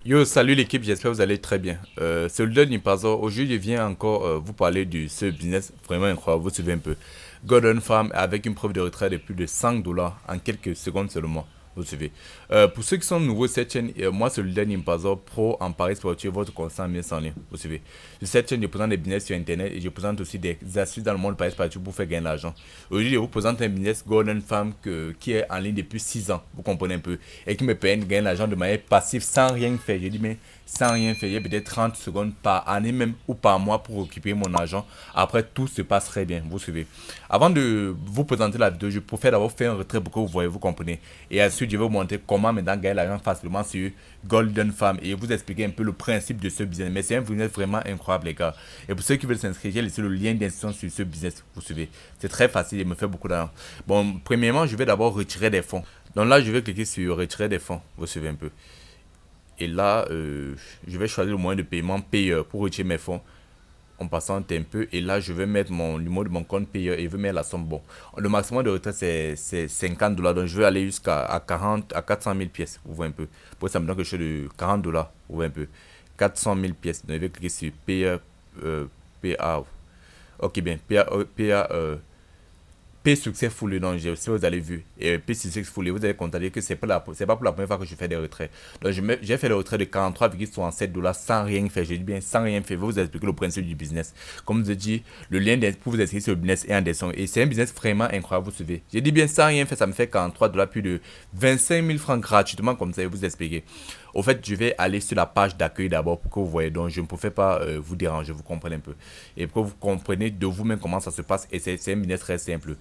Yo, salut l'équipe, j'espère que vous allez très bien. C'est le dernier Nipazo. Aujourd'hui, je viens encore vous parler de ce business vraiment incroyable. Vous suivez un peu. Gordon Farm avec une preuve de retrait de plus de $100 en quelques secondes seulement. Vous suivez. Pour ceux qui sont nouveaux sur cette chaîne, moi c'est le dernier Nipazo pro en Paris sportif, votre constant bien sans lien. Vous suivez. Sur cette chaîne, je présente des business sur internet et je présente aussi des astuces dans le monde Paris sportif pour faire gagner de l'argent. Aujourd'hui, je vous présente un business Gordon Farm qui est en ligne depuis 6 ans. Vous comprenez un peu. Et qui me permet de gagner de l'argent de manière passive sans rien faire. Je dis, mais sans rien faire, j'ai peut-être 30 secondes par année même ou par mois pour récupérer mon argent. Après, tout se passe très bien. Vous suivez. Avant de vous présenter la vidéo, je préfère d'abord faire un retrait pour que vous voyez, vous comprenez. Et ensuite, je vais vous montrer comment maintenant gagner l'argent facilement sur Golden Farm et vous expliquer un peu le principe de ce business. Mais c'est un business vraiment incroyable, les gars. Et pour ceux qui veulent s'inscrire, j'ai laissé le lien d'inscription sur ce business. Vous suivez. C'est très facile et me fait beaucoup d'argent. Bon, premièrement, je vais d'abord retirer des fonds. Donc là, je vais cliquer sur retirer des fonds. Vous suivez un peu. Et là, je vais choisir le moyen de paiement payeur pour retirer mes fonds en passant un peu. Et là, je vais mettre mon numéro de mon compte payeur et je vais mettre la somme. Bon, le maximum de retrait, c'est $50. Donc, je vais aller jusqu'à à 40, à 400 000 pièces. Vous voyez un peu. Pour ça me donne quelque chose de $40. Vous voyez un peu. 400 000 pièces. Donc, je vais cliquer sur payeur. PA. Ok, bien. PA, P successful, donc si vous avez vu, et P successful, vous allez constater que c'est pas pour la première fois que je fais des retraits. Donc j'ai fait le retrait de 43,67 $ sans rien faire. Je dis bien sans rien faire. Je vais vous expliquer le principe du business. Comme je vous ai dit, le lien pour vous inscrire sur le business est en dessin. Et c'est un business vraiment incroyable, vous suivez. J'ai dit bien sans rien faire, ça me fait 43 $, plus de 25 000 francs gratuitement, comme ça, je vais vous expliquer. Au fait, je vais aller sur la page d'accueil d'abord pour que vous voyez. Donc, je ne pouvais pas vous déranger, vous comprenez un peu. Et pour que vous compreniez de vous-même comment ça se passe. Et c'est un business très simple.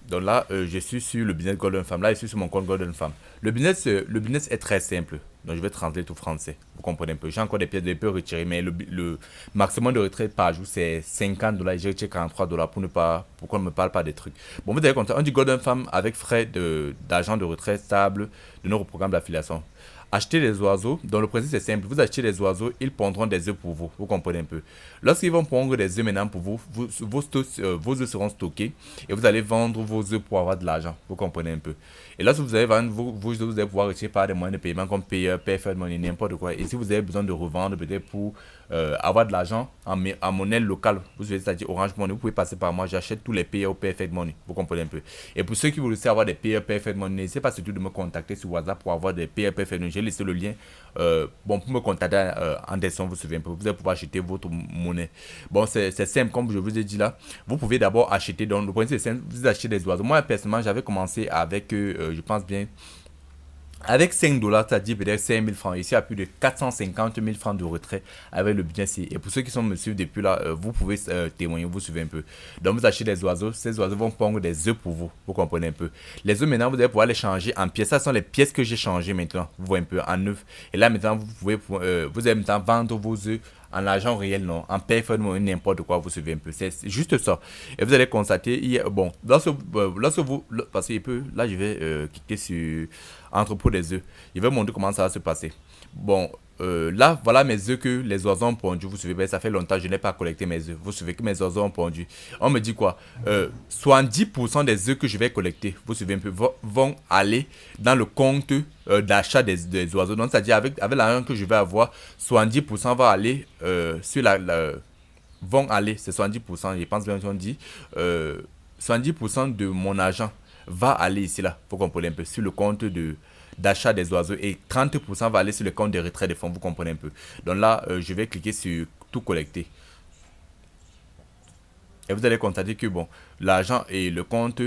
Donc là, je suis sur le business Golden Farm. Là, je suis sur mon compte Golden Farm. Le business est très simple. Donc, je vais translater tout français. Vous comprenez un peu. J'ai encore des pièces de peu retirées, mais le maximum de retrait par jour, c'est $50. J'ai retiré $43 pour qu'on ne me parle pas des trucs. Bon, vous avez compris. On dit Golden Farm avec frais d'argent de retrait stable de notre programme d'affiliation. Acheter des oiseaux, dont le principe c'est simple. Vous achetez des oiseaux, ils pondront des œufs pour vous. Vous comprenez un peu. Lorsqu'ils vont pondre des œufs maintenant pour vous, vos œufs seront stockés et vous allez vendre vos œufs pour avoir de l'argent. Vous comprenez un peu. Et lorsque vous allez vendre vos œufs, vous allez pouvoir retirer par des moyens de paiement comme Payer, Payfed Money, n'importe quoi. Et si vous avez besoin de revendre peut-être pour avoir de l'argent en monnaie locale, vous savez, c'est-à-dire Orange Money, vous pouvez passer par moi. J'achète tous les Payer ou Payfed Money. Vous comprenez un peu. Et pour ceux qui veulent aussi avoir des Payer, Payfed Money, n'hésitez pas surtout de me contacter sur WhatsApp pour avoir des Payer, Payfed Money. J'ai laissé le lien bon, pour me contacter en dessin, vous savez un peu. Vous allez pouvoir acheter votre monnaie. Bon, c'est simple, comme je vous ai dit là. Vous pouvez d'abord acheter, donc le principe c'est simple, vous achetez des oiseaux. Moi, personnellement, j'avais commencé avec, je pense bien, avec $5, c'est-à-dire peut-être 5 000 francs. Ici, il y a plus de 450 000 francs de retrait avec le business. Et pour ceux qui sont me suivent depuis là, vous pouvez témoigner, vous suivez un peu. Donc, vous achetez des oiseaux. Ces oiseaux vont pondre des œufs pour vous. Vous comprenez un peu. Les œufs, maintenant, vous allez pouvoir les changer en pièces. Ça sont les pièces que j'ai changées maintenant. Vous voyez un peu en œufs. Et là, maintenant, vous allez maintenant vendre vos œufs en argent réel, non, en payphone, n'importe quoi, vous suivez un peu. C'est juste ça. Et vous allez constater, bon, lorsque vous, parce que là, je vais cliquer sur entrepôt des œufs. Je vais vous montrer comment ça va se passer. Bon, là, voilà mes œufs que les oiseaux ont pondus. Vous suivez, ça fait longtemps que je n'ai pas collecté mes œufs. Vous suivez que mes oiseaux ont pondu. On me dit quoi 70% des œufs que je vais collecter, vous suivez un peu, vont aller dans le compte d'achat des oiseaux. Donc, c'est-à-dire, avec l'argent que je vais avoir, 70% va aller sur vont aller, c'est 70%, je pense bien qu'on dit, 70% de mon argent va aller ici là, vous comprenez un peu, sur le compte d'achat des oiseaux et 30% va aller sur le compte de retrait des fonds, vous comprenez un peu. Donc là, je vais cliquer sur tout collecter. Et vous allez constater que bon, l'argent et le compte,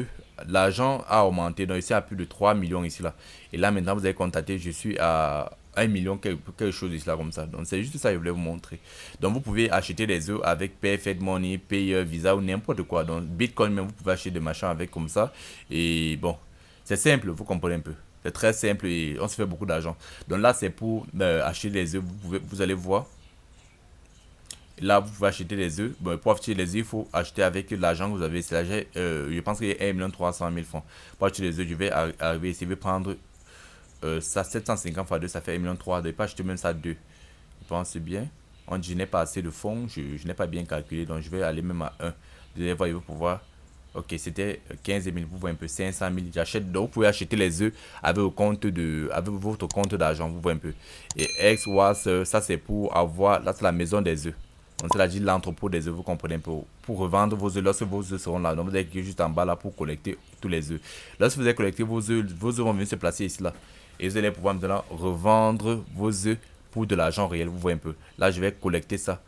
l'argent a augmenté. Donc ici, il y a plus de 3 millions ici là. Et là maintenant, vous allez constater, je suis à 1 million quelque chose ici là comme ça. Donc c'est juste ça que je voulais vous montrer. Donc vous pouvez acheter des œufs avec Payfed Money, Payer, Visa ou n'importe quoi. Donc Bitcoin même, vous pouvez acheter des machins avec comme ça. Et bon, c'est simple, vous comprenez un peu. C'est très simple et on se fait beaucoup d'argent. Donc là, c'est pour acheter des œufs. Vous allez voir. Là, vous pouvez acheter des œufs. Bon, pour acheter les œufs, il faut acheter avec l'argent que vous avez. Je pense qu'il y a 1 300 000 francs. Pour acheter les œufs, je vais arriver ici. Je vais prendre ça, 750 fois 2, ça fait 1 300 000. Je vais pas acheter même ça 2. Je pense que c'est bien. Je n'ai pas assez de fonds. Je n'ai pas bien calculé. Donc, je vais aller même à 1. Vous allez voir, il va pouvoir. Ok, c'était 15 000, vous voyez un peu, 500 000. J'achète, donc vous pouvez acheter les œufs avec, avec votre compte d'argent, vous voyez un peu. Et X, was, ça c'est pour avoir, là c'est la maison des œufs. Donc c'est là dit l'entrepôt des œufs, vous comprenez un peu. Pour revendre vos œufs, lorsque vos œufs seront là. Donc vous avez cliqué juste en bas là pour collecter tous les œufs. Lorsque vous avez collecté vos œufs vont venir se placer ici là. Et vous allez pouvoir maintenant revendre vos œufs pour de l'argent réel, vous voyez un peu. Là je vais collecter ça.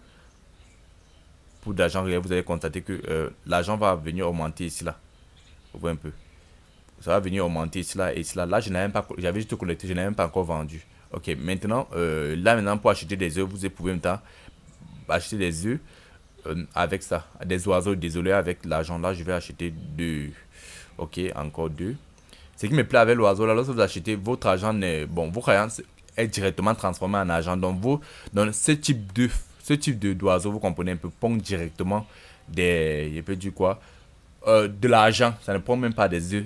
Pour de l'argent réel, vous allez constater que l'argent va venir augmenter ici là. Vous voyez un peu. Ça va venir augmenter ici là et ici là. Là, je n'avais même pas, j'avais juste collecté, je n'avais même pas encore vendu. Ok, maintenant, là maintenant pour acheter des œufs, vous pouvez maintenant acheter des œufs avec ça, des oiseaux. Désolé, avec l'argent là, je vais acheter deux. Ok, encore deux. Ce qui me plaît avec l'oiseau là, lorsque vous achetez, votre argent n'est bon, votre argent est directement transformé en argent. Donc vous, dans ce type de d'oiseau, vous comprenez un peu, pond directement des, je peux dire quoi, de l'argent. Ça ne prend même pas des œufs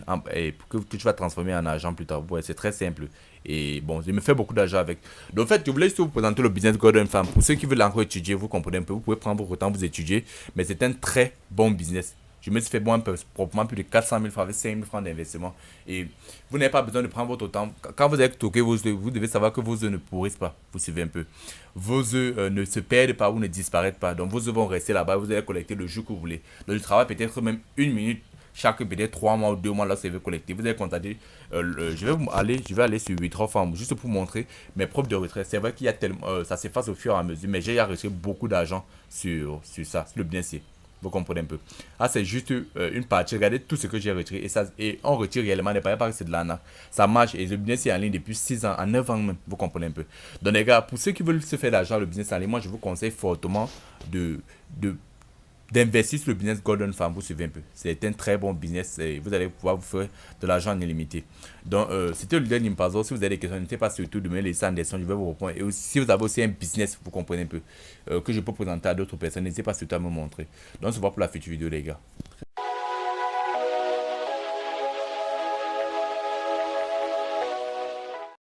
que tu vas transformer en argent plus tard. Ouais, c'est très simple. Et bon, je me fais beaucoup d'argent avec. Donc, en fait, je voulais juste vous présenter le business Golden Farm. Pour ceux qui veulent encore étudier, vous comprenez un peu, vous pouvez prendre votre temps, vous étudier. Mais c'est un très bon business. Je me suis fait bon un peu, proprement plus de 400 000 francs avec 5 000 francs d'investissement. Et vous n'avez pas besoin de prendre votre temps. Quand vous avez toqué vos œufs, vous devez savoir que vos œufs ne pourrissent pas. Vous suivez un peu. Vos œufs ne se perdent pas ou ne disparaissent pas. Donc vos œufs vont rester là-bas. Vous allez collecter le jour que vous voulez. Donc je travaille peut-être même une minute chaque peut-être 3 mois ou 2 mois là c'est collecter. Vous allez constater, je vais aller sur Withdraw Farm juste pour montrer mes propres de retrait. C'est vrai qu'il y a tellement, ça s'efface au fur et à mesure, mais j'ai retiré beaucoup d'argent sur ça, sur le bien c'est. Vous comprenez un peu. Ah, c'est juste une partie. Regardez tout ce que j'ai retiré. Et on retire réellement. N'est pas parce que c'est de l'ANA. Ça marche. Et le business est en ligne depuis 6 ans, en 9 ans même. Vous comprenez un peu. Donc, les gars, pour ceux qui veulent se faire de l'argent, le business en ligne, moi, je vous conseille fortement de, de d'investir sur le business Golden Farm. Vous suivez un peu. C'est un très bon business et vous allez pouvoir vous faire de l'argent illimité. Donc, c'était le leader Nimpazo. Si vous avez des questions, n'hésitez pas surtout de me laisser en description. Je vais vous répondre. Et aussi, si vous avez aussi un business, vous comprenez un peu, que je peux présenter à d'autres personnes, n'hésitez pas surtout à me montrer. Donc, on se voit pour la future vidéo, les gars.